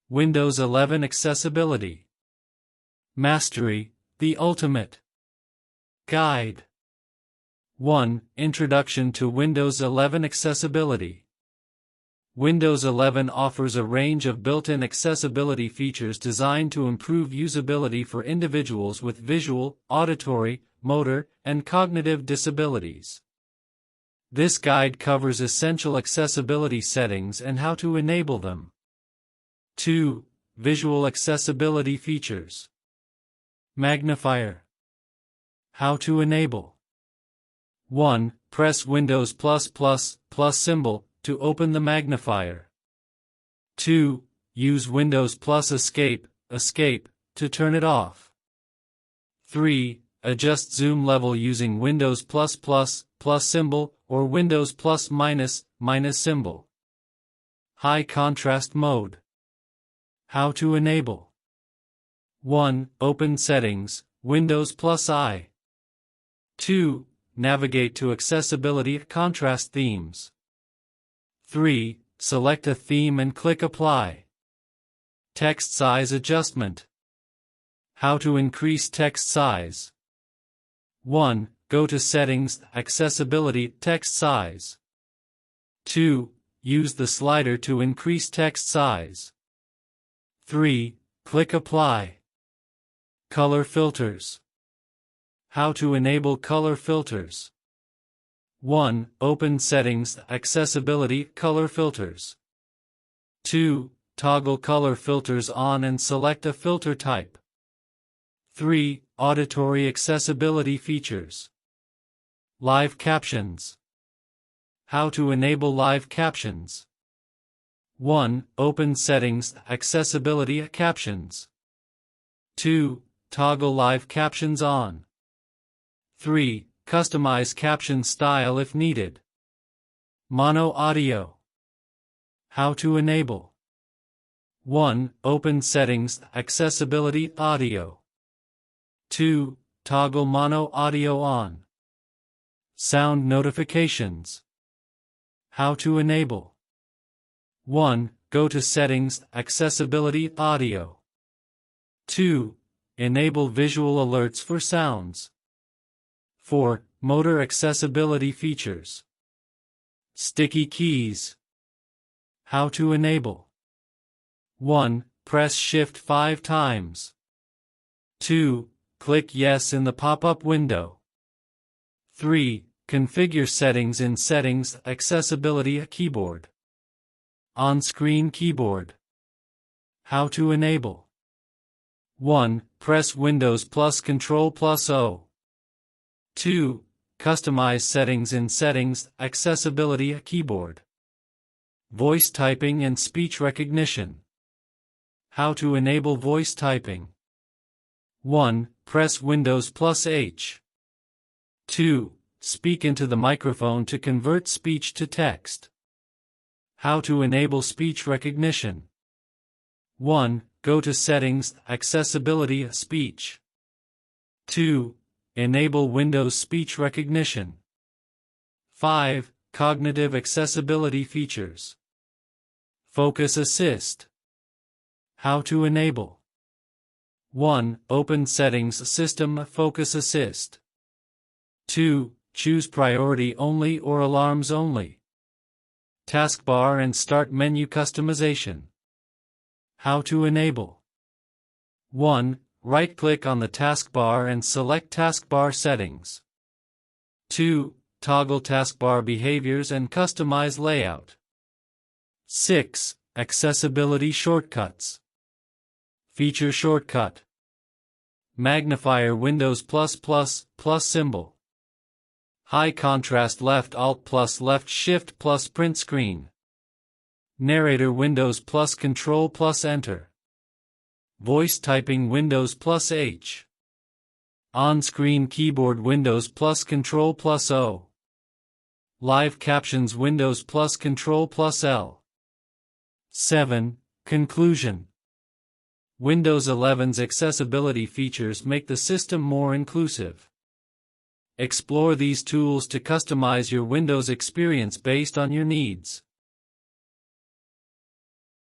Windows 11 Accessibility. Mastery, the Ultimate Guide. 1. Introduction to Windows 11 Accessibility. Windows 11 offers a range of built-in accessibility features designed to improve usability for individuals with visual, auditory, motor, and cognitive disabilities. This guide covers essential accessibility settings and how to enable them. 2. Visual accessibility features. Magnifier. How to enable. 1. Press Windows +++ symbol to open the magnifier. 2. Use Windows + Escape to turn it off. 3. Adjust zoom level using Windows +++ symbol or Windows +- symbol. High contrast mode. How to enable. 1. Open Settings, Windows +I. 2. Navigate to Accessibility Contrast Themes. 3. Select a theme and click Apply. Text Size Adjustment. How to increase text size. 1. Go to Settings, Accessibility, Text Size. 2. Use the slider to increase text size. 3. Click Apply. Color Filters. How to enable color filters. 1. Open Settings, Accessibility, Color Filters. 2. Toggle color filters on and select a filter type. 3. Auditory accessibility features. Live Captions. How to enable live captions. 1. Open Settings, Accessibility Captions. 2. Toggle live captions on. 3. Customize caption style if needed. Mono audio. How to enable. 1. Open Settings, Accessibility Audio. 2. Toggle mono audio on. Sound notifications. How to enable. 1. Go to Settings, Accessibility Audio. 2. Enable visual alerts for sounds. 4. Motor accessibility features. Sticky keys. How to enable. 1. Press Shift 5 times. 2. Click Yes in the pop-up window. 3. Configure settings in Settings, Accessibility Keyboard. On-screen keyboard. How to enable. 1. Press Windows + Control + O. 2. Customize settings in Settings, Accessibility Keyboard. Voice typing and speech recognition. How to enable voice typing. 1. Press Windows + H. 2. Speak into the microphone to convert speech to text. How to enable speech recognition. 1. Go to Settings, Accessibility Speech. 2. Enable Windows Speech Recognition. 5. Cognitive accessibility features. Focus Assist. How to enable. 1. Open Settings, System Focus Assist. 2. Choose Priority Only or Alarms Only. Taskbar and Start Menu Customization. How to enable. 1. Right-click on the taskbar and select Taskbar Settings. 2. Toggle taskbar behaviors and customize layout. 6. Accessibility shortcuts. Feature shortcut. Magnifier Windows +++ symbol. High contrast Left Alt + Left Shift + print screen. Narrator Windows + Control + Enter. Voice typing Windows + H. On-screen keyboard Windows + Control + O. Live captions Windows + Control + L. 7. Conclusion. Windows 11's accessibility features make the system more inclusive. Explore these tools to customize your Windows experience based on your needs.